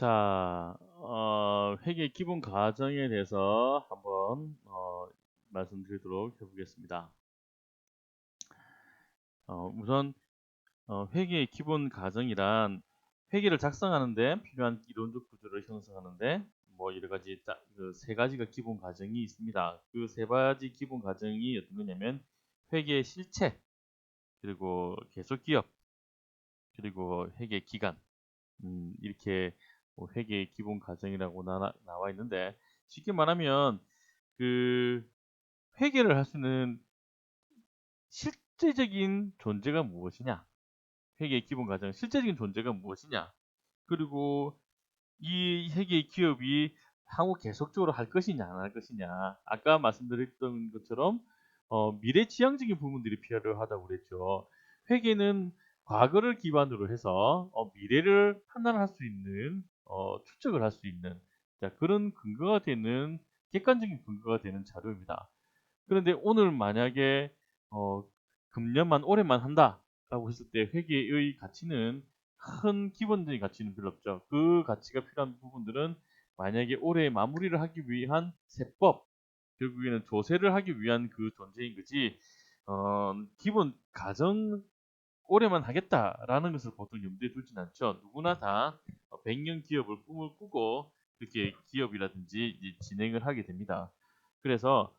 자, 회계 기본 과정에 대해서 한번 말씀드리도록 해보겠습니다. 우선 회계의 기본 과정이란 회계를 작성하는데 필요한 이론적 구조를 형성하는데 뭐 여러 가지 그 세 가지가 기본 과정이 있습니다. 그 세 가지 기본 과정이 어떤 거냐면 회계 실체, 그리고 계속 기업, 그리고 회계 기간, 이렇게 뭐 회계의 기본 과정이라고 나와 있는데, 쉽게 말하면 그 회계를 할 수 있는 실제적인 존재가 무엇이냐, 회계의 기본 과정 실제적인 존재가 무엇이냐, 그리고 이 회계의 기업이 향후 계속적으로 할 것이냐 안 할 것이냐, 아까 말씀드렸던 것처럼 미래지향적인 부분들이 필요하다고 그랬죠. 회계는 과거를 기반으로 해서 미래를 판단할 수 있는, 추측을 할 수 있는, 자, 그런 근거가 되는, 객관적인 근거가 되는 자료입니다. 그런데 오늘 만약에 어, 금년만 올해만 한다라고 했을 때 회계의 가치는, 큰 기본적인 가치는 별로 없죠. 그 가치가 필요한 부분들은 만약에 올해 마무리를 하기 위한 세법, 결국에는 조세를 하기 위한 그 존재인 거지, 기본 가정 올해만 하겠다라는 것을 보통 염두에 두진 않죠. 누구나 다 100년 기업을 꿈을 꾸고 그렇게 기업이라든지 이제 진행을 하게 됩니다. 그래서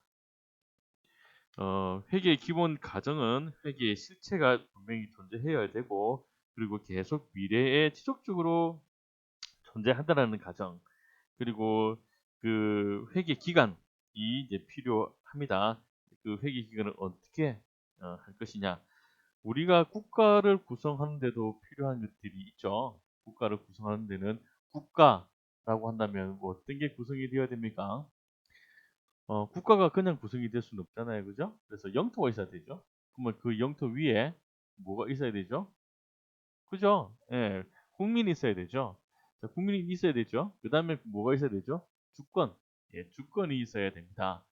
회계의 기본 가정은 회계의 실체가 분명히 존재해야 되고, 그리고 계속 미래에 지속적으로 존재한다는 가정, 그리고 그 회계 기간이 이제 필요합니다. 그 회계 기간을 어떻게 할 것이냐. 우리가 국가를 구성하는 데도 필요한 것들이 있죠. 국가를 구성하는 데는 국가라고 한다면 뭐 어떤 게 구성이 되어야 됩니까? 국가가 그냥 구성이 될 수는 없잖아요. 그죠? 그래서 영토가 있어야 되죠. 그러면 그 영토 위에 뭐가 있어야 되죠? 그죠? 예, 국민이 있어야 되죠. 자, 국민이 있어야 되죠. 그 다음에 뭐가 있어야 되죠? 주권. 예, 주권이 있어야 됩니다.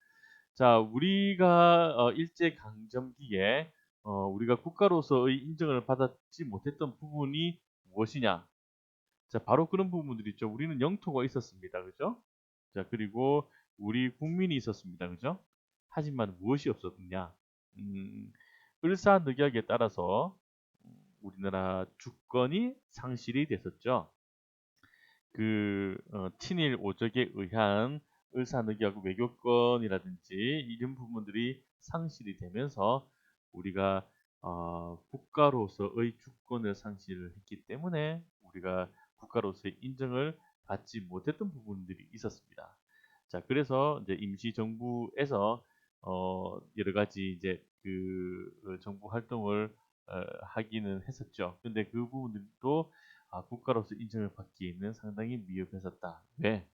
자, 우리가 일제강점기에 우리가 국가로서의 인정을 받았지 못했던 부분이 무엇이냐? 자, 바로 그런 부분들이 있죠. 우리는 영토가 있었습니다. 그죠? 자, 그리고 우리 국민이 있었습니다. 그죠? 하지만 무엇이 없었느냐? 음, 을사늑약에 따라서 우리나라 주권이 상실이 됐었죠. 그 친일 오적에 의한 을사늑약 외교권이라든지 이런 부분들이 상실이 되면서 우리가 국가로서의 주권을 상실을 했기 때문에 우리가 국가로서의 인정을 받지 못했던 부분들이 있었습니다. 자, 그래서 이제 임시정부에서 여러 가지 이제 그 정부 활동을 하기는 했었죠. 근데 그 부분들도 국가로서 인정을 받기에는 상당히 미흡했었다. 왜?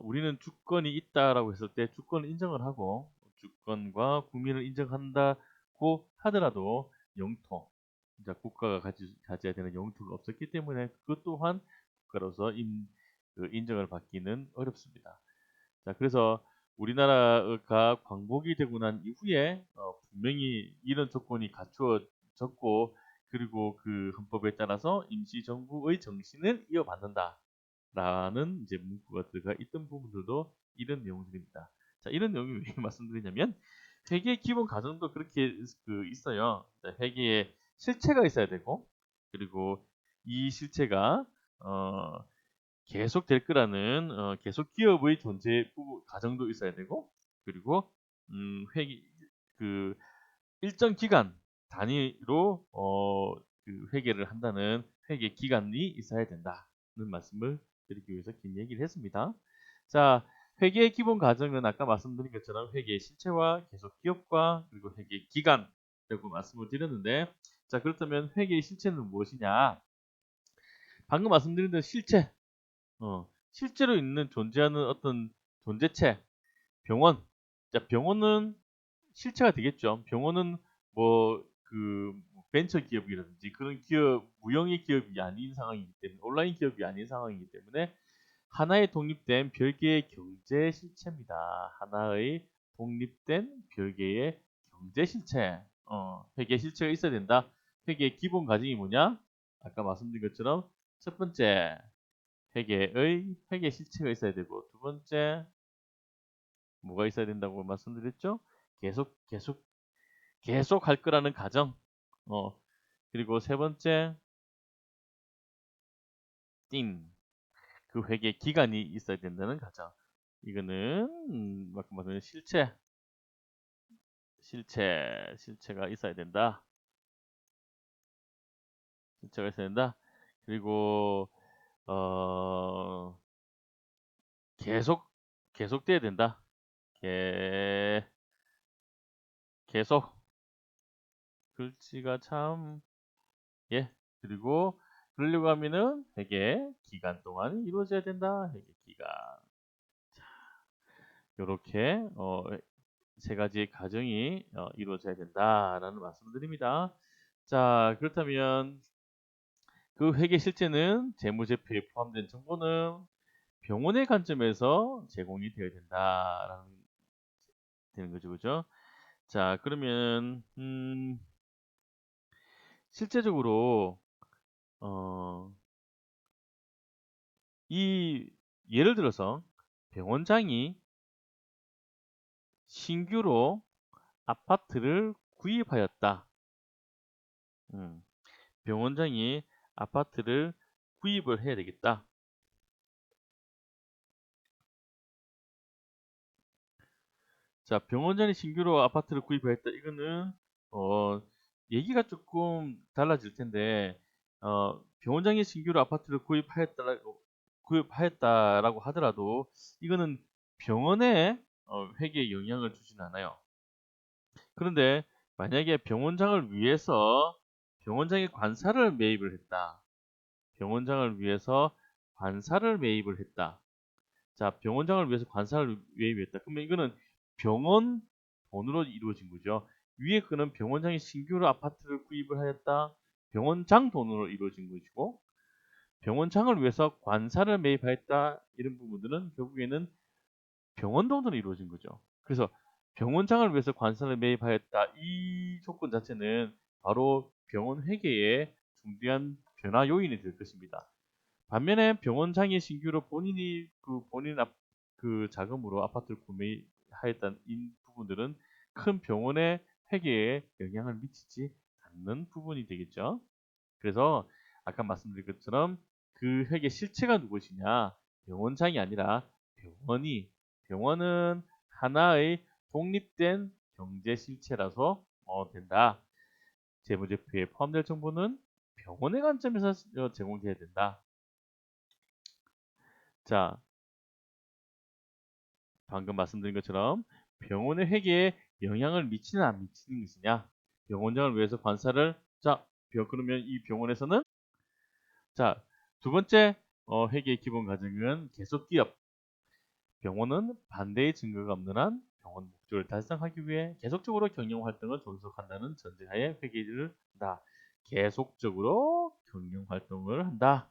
우리는 주권이 있다라고 했을 때 주권을 인정을 하고, 주권과 국민을 인정한다고 하더라도 영토, 자, 국가가 가져야 되는 영토가 없었기 때문에 그 또한 국가로서 그 인정을 받기는 어렵습니다. 자, 그래서 우리나라가 광복이 되고 난 이후에 분명히 이런 조건이 갖추어졌고, 그리고 그 헌법에 따라서 임시정부의 정신을 이어받는다라는 이제 문구가 들어가 있던 부분들도 이런 내용들입니다. 자, 이런 내용이 왜 말씀드리냐면, 회계 기본 가정도 그렇게 그 있어요. 자, 회계에 실체가 있어야 되고, 그리고 이 실체가 계속 될 거라는 계속 기업의 존재 가정도 있어야 되고, 그리고 회계, 그 일정 기간 단위로 그 회계를 한다는 회계 기간이 있어야 된다는 말씀을 드리기 위해서 긴 얘기를 했습니다. 자, 회계의 기본 과정은 아까 말씀드린 것처럼 회계의 실체와 계속 기업과 그리고 회계 기간이라고 말씀을 드렸는데, 자, 그렇다면 회계의 실체는 무엇이냐? 방금 말씀드린 대로 실체, 실제로 있는 존재하는 어떤 존재체, 병원. 자, 병원은 실체가 되겠죠. 병원은 뭐 그 벤처 기업이라든지 그런 기업, 무형의 기업이 아닌 상황이기 때문에, 온라인 기업이 아닌 상황이기 때문에 하나의 독립된 별개의 경제 실체입니다. 하나의 독립된 별개의 경제 실체. 회계 실체가 있어야 된다. 회계의 기본 과정이 뭐냐? 아까 말씀드린 것처럼 첫 번째, 회계 실체가 있어야 되고, 두 번째 뭐가 있어야 된다고 말씀드렸죠? 계속 할 거라는 가정. 그리고 세 번째 그 회계 기간이 있어야 된다는 가정. 이거는 아까 말한 실체가 있어야 된다. 실체가 있어야 된다. 그리고 어, 계속돼야 된다. 계, 계속 글씨가 참 예. 그리고 그러려고 하면은 회계 기간 동안 이루어져야 된다. 회계 기간. 요렇게 세 가지의 과정이 이루어져야 된다라는 말씀드립니다. 자, 그렇다면 그 회계 실제는 재무제표에 포함된 정보는 병원의 관점에서 제공이 되어야 된다라는 되는 거죠, 그죠? 자, 그러면 실제적으로 어, 이 예를 들어서 병원장이 신규로 아파트를 구입하였다. 병원장이 아파트를 구입을 해야 되겠다. 자, 병원장이 신규로 아파트를 구입하였다. 이거는 얘기가 조금 달라질 텐데 병원장이 신규로 아파트를 구입하였다라고 하더라도 이거는 병원의 회계에 영향을 주진 않아요. 그런데 만약에 병원장을 위해서 병원장의 관사를 매입을 했다. 병원장을 위해서 관사를 매입을 했다. 자, 병원장을 위해서 관사를 매입했다. 그러면 이거는 병원 돈으로 이루어진 거죠. 위에 거는 병원장이 신규로 아파트를 구입을 하였다. 병원장 돈으로 이루어진 것이고 병원장을 위해서 관사를 매입하였다. 이런 부분들은 결국에는 병원 돈으로 이루어진 거죠. 그래서 병원장을 위해서 관사를 매입하였다. 이 조건 자체는 바로 병원 회계에 중대한 변화 요인이 될 것입니다. 반면에 병원장이 신규로 그 자금으로 아파트를 구매하였다는 이 부분들은 큰 병원의 회계에 영향을 미치지 않는 부분이 되겠죠. 그래서 아까 말씀드린 것처럼 그 회계 실체가 누구시냐? 병원장이 아니라 병원은 하나의 독립된 경제 실체라서 된다. 재무제표에 포함될 정보는 병원의 관점에서 제공돼야 된다. 자, 방금 말씀드린 것처럼 병원의 회계에 영향을 미치는 안 미치는 것이냐? 병원장을 위해서 관사를 그러면 이 병원에서는 두 번째 회계의 기본 과정은 계속기업. 병원은 반대의 증거가 없는 한 병원 목적을 달성하기 위해 계속적으로 경영 활동을 존속한다는 전제하에 회계를 한다. 계속적으로 경영 활동을 한다.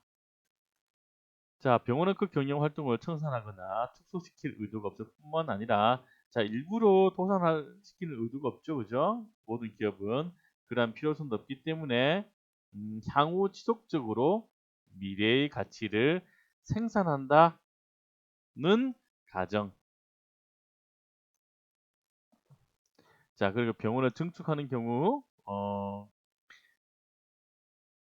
자, 병원은 그 경영 활동을 청산하거나 축소시킬 의도가 없을 뿐만 아니라 일부러 도산시키는 의도가 없죠. 그죠? 모든 기업은 그러한 필요성도 없기 때문에 향후 지속적으로 미래의 가치를 생산한다는 가정. 자, 그리고 병원을 증축하는 경우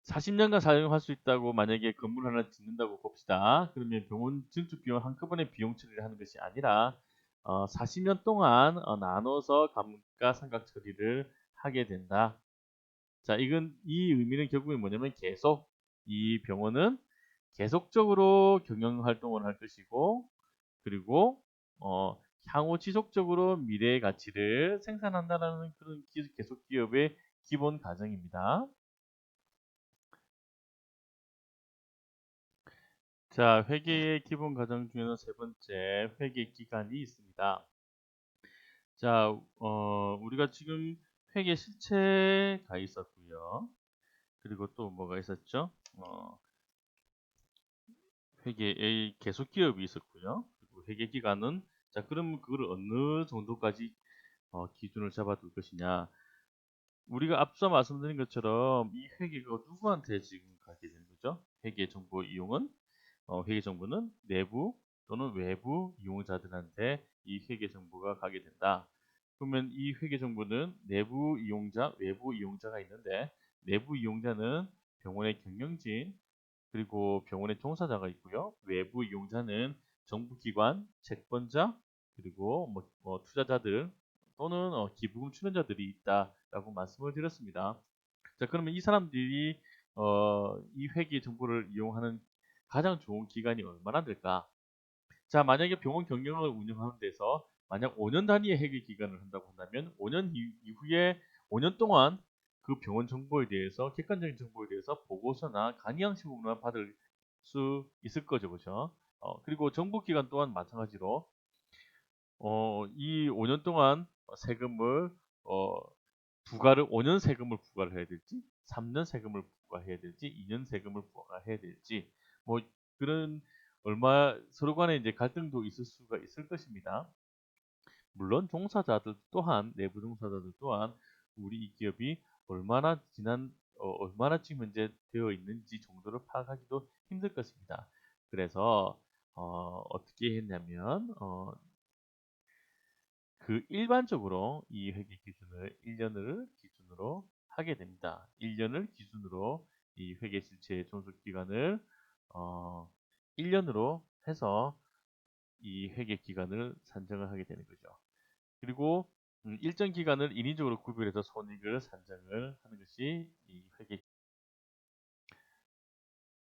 40년간 사용할 수 있다고 만약에 건물 하나 짓는다고 봅시다. 그러면 병원 증축 비용 한꺼번에 비용 처리를 하는 것이 아니라 40년 동안 나눠서 감가상각 처리를 하게 된다. 자, 이 의미는 결국엔 뭐냐면 이 병원은 계속적으로 경영 활동을 할 것이고 그리고 향후 지속적으로 미래의 가치를 생산한다는 그런 계속 기업의 기본 가정입니다. 자, 회계의 기본 과정 중에는 세 번째 회계 기간이 있습니다. 자, 우리가 지금 회계 실체가 있었고요. 그리고 또 뭐가 있었죠? 회계의 계속 기업이 있었고요. 그리고 회계 기간은 그러면 그걸 어느 정도까지 기준을 잡아둘 것이냐? 우리가 앞서 말씀드린 것처럼 이 회계가 누구한테 지금 가게 되는 거죠? 회계 정보 이용은 회계 정보는 내부 또는 외부 이용자들한테 이 회계 정보가 가게 된다. 그러면 이 회계 정보는 내부 이용자, 외부 이용자가 있는데 내부 이용자는 병원의 경영진 그리고 병원의 종사자가 있고요. 외부 이용자는 정부기관, 채권자 그리고 투자자들 또는 기부금 출연자들이 있다라고 말씀을 드렸습니다. 자, 그러면 이 사람들이 이 회계 정보를 이용하는 가장 좋은 기간이 얼마나 될까? 자, 만약에 병원 경영을 운영하는 데서 만약 5년 단위의 회계 기간을 한다고 한다면 5년 이후에 5년 동안 그 병원 정보에 대해서 객관적인 정보에 대해서 보고서나 강의 양식으로만 받을 수 있을 거죠, 그죠? 그리고 정보 기간 또한 마찬가지로 이 5년 동안 세금을 어, 5년 세금을 부과를 해야 될지, 3년 세금을 부과해야 될지, 2년 세금을 부과해야 될지, 뭐 그런 서로 간에 이제 갈등도 있을 수가 있을 것입니다. 물론 종사자들 또한 내부 종사자들 또한 우리 이 기업이 얼마나 지금 현재 되어 있는지 정도를 파악하기도 힘들 것입니다. 그래서 어떻게 했냐면 일반적으로 이 회계 기준을 1년을 기준으로 하게 됩니다. 1년을 기준으로 이 회계 실체 존속 기간을 1년으로 해서 이 회계 기간을 산정을 하게 되는 거죠. 그리고 일정 기간을 인위적으로 구별해서 손익을 산정을 하는 것이 이 회계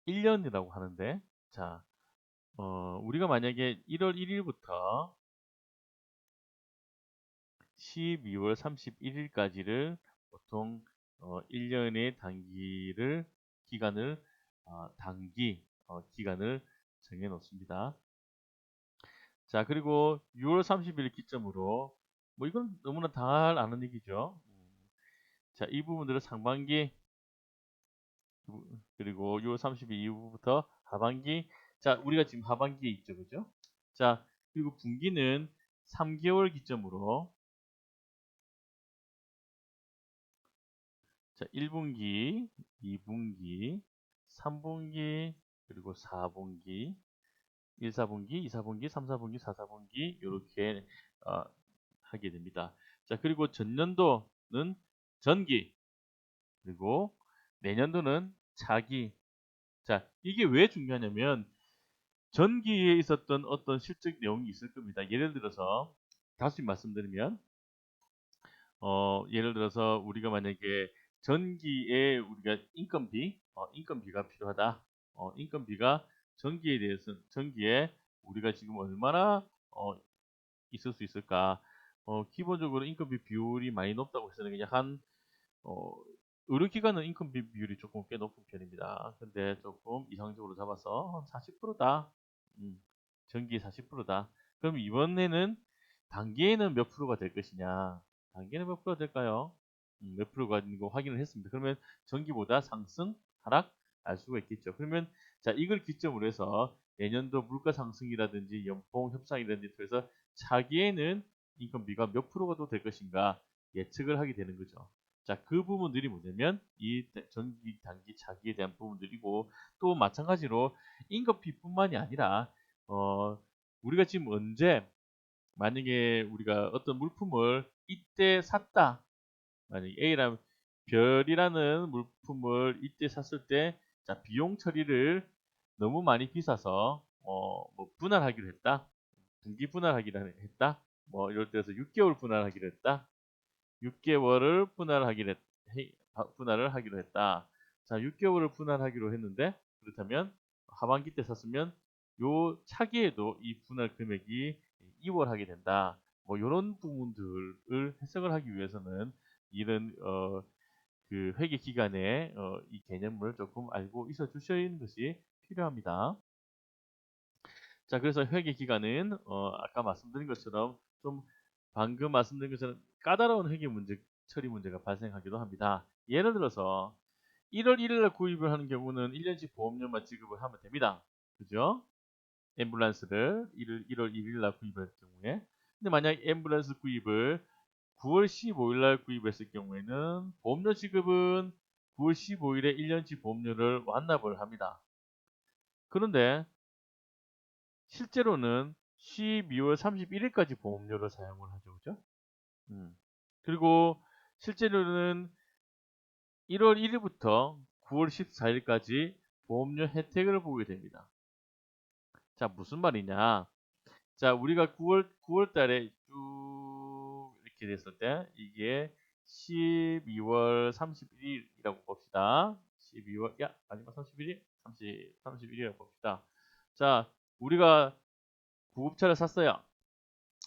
1년이라고 하는데, 자, 우리가 만약에 1월 1일부터 12월 31일까지를 보통 1년의 기간을 단기 기간을 정해 놓습니다. 자, 그리고 6월 30일 기점으로 뭐 이건 너무나 다 아는 얘기죠. 자, 이 부분들은 상반기 그리고 6월 30일 이후부터 하반기. 자, 우리가 지금 하반기에 있죠, 그죠? 자, 그리고 분기는 3개월 기점으로 자, 1분기, 2분기, 3분기, 그리고 4분기, 1, 4분기, 2, 4분기, 3, 4분기, 4, 4분기 이렇게 하게 됩니다. 자, 그리고 전년도는 전기, 그리고 내년도는 차기. 자, 이게 왜 중요하냐면 전기에 있었던 어떤 실적 내용이 있을 겁니다. 예를 들어서 다시 말씀드리면 예를 들어서 우리가 만약에 전기에 우리가 인건비가 필요하다. 인건비가 전기에 우리가 지금 얼마나 있을 수 있을까? 기본적으로 인건비 비율이 많이 높다고 해서는 그냥 어, 의료기관은 인건비 비율이 조금 꽤 높은 편입니다. 근데 조금 이상적으로 잡아서 40%다. 전기 40%다. 그럼 이번에는 단기에는 몇 프로가 될 것이냐? 단기에는 몇 프로가 될까요? 몇 프로가 있는 거 확인을 했습니다. 그러면 전기보다 상승, 하락 알 수가 있겠죠. 그러면 자, 이걸 기점으로 해서 내년도 물가 상승이라든지 연봉 협상이라든지 통해서 차기에는 인건비가 몇 프로가 더 될 것인가 예측을 하게 되는 거죠. 자, 그 부분들이 뭐냐면 이 전기, 단기, 차기에 대한 부분들이고 또 마찬가지로 인건비뿐만이 아니라 우리가 지금 만약에 우리가 어떤 물품을 이때 샀다. 만약에 별이라는 물품을 이때 샀을 때, 자, 비용 처리를 너무 많이 비싸서, 뭐, 분할하기로 했다. 분기 분할하기로 했다. 뭐, 이럴 때서 6개월 분할하기로 했다. 6개월을 분할을 하기로 했다. 자, 6개월을 분할하기로 했는데, 그렇다면, 하반기 때 샀으면, 요 차기에도 이 분할 금액이 2월 하게 된다. 뭐, 이런 부분들을 해석을 하기 위해서는, 이런, 그 회계 기간에 이 개념을 조금 알고 있어 주시는 것이 필요합니다. 자, 그래서 회계 기간은 아까 말씀드린 것처럼 좀 방금 말씀드린 것처럼 까다로운 처리 문제가 발생하기도 합니다. 예를 들어서 1월 1일 날 구입을 하는 경우는 1년치 보험료만 지급을 하면 됩니다. 그죠? 앰뷸런스를 1월 1일 날 구입할 경우에. 근데 만약 앰뷸런스 구입을 9월 15일 날 구입했을 경우에는 보험료 지급은 9월 15일에 1년치 보험료를 완납을 합니다. 그런데 실제로는 12월 31일까지 보험료를 사용을 하죠. 그죠? 그리고 실제로는 1월 1일부터 9월 14일까지 보험료 혜택을 보게 됩니다. 자, 무슨 말이냐? 자, 우리가 9월 달에 쭉 이렇게 됐을 때 이게 12월 31일이라고 봅시다. 12월 마지막 31일? 31일이라고 봅시다. 자, 우리가 구급차를 샀어요.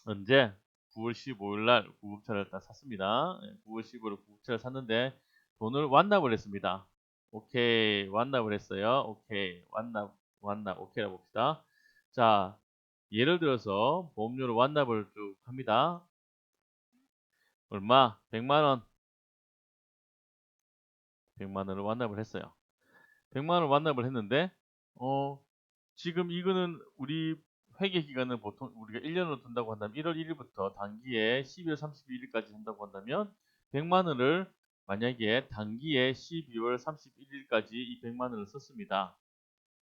언제? 9월 15일 날 구급차를 다 샀습니다. 9월 15일 구급차를 샀는데 돈을 완납을 했습니다. 오케이, 완납을 했어요. 오케이, 완납, 오케이라고 봅시다. 자, 예를 들어서 보험료를 완납을 쭉 합니다. 얼마? 100만원. 100만원을 완납을 했어요. 100만원을 완납을 했는데, 지금 이거는 우리 회계 기간은 보통 우리가 1년으로 둔다고 한다면 1월 1일부터 단기에 12월 31일까지 한다고 한다면 100만 원을 만약에 단기에 12월 31일까지 이 100만 원을 썼습니다.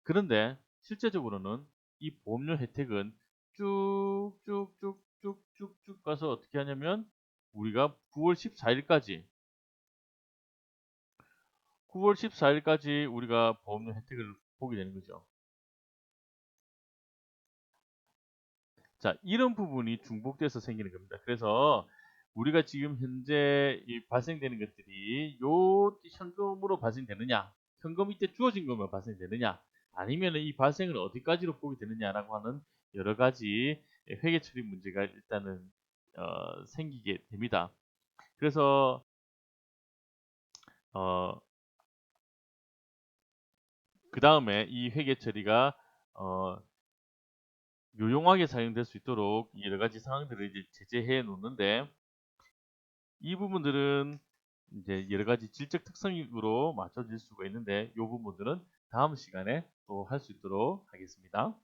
그런데 실제적으로는 이 보험료 혜택은 쭉쭉쭉쭉쭉쭉 가서 어떻게 하냐면 우리가 9월 14일까지 우리가 보험료 혜택을 보게 되는 거죠. 자, 이런 부분이 중복돼서 생기는 겁니다. 그래서 우리가 지금 현재 발생되는 것들이 요 현금으로 발생되느냐, 현금 이때 주어진 것만 발생되느냐, 아니면 이 발생을 어디까지로 보게 되느냐라고 하는 여러 가지 회계 처리 문제가 일단은 생기게 됩니다. 그래서 그 다음에 이 회계 처리가 유용하게 사용될 수 있도록 여러 가지 상황들을 이제 제재해 놓는데 이 부분들은 이제 여러 가지 질적 특성으로 맞춰질 수가 있는데 이 부분들은 다음 시간에 또 할 수 있도록 하겠습니다.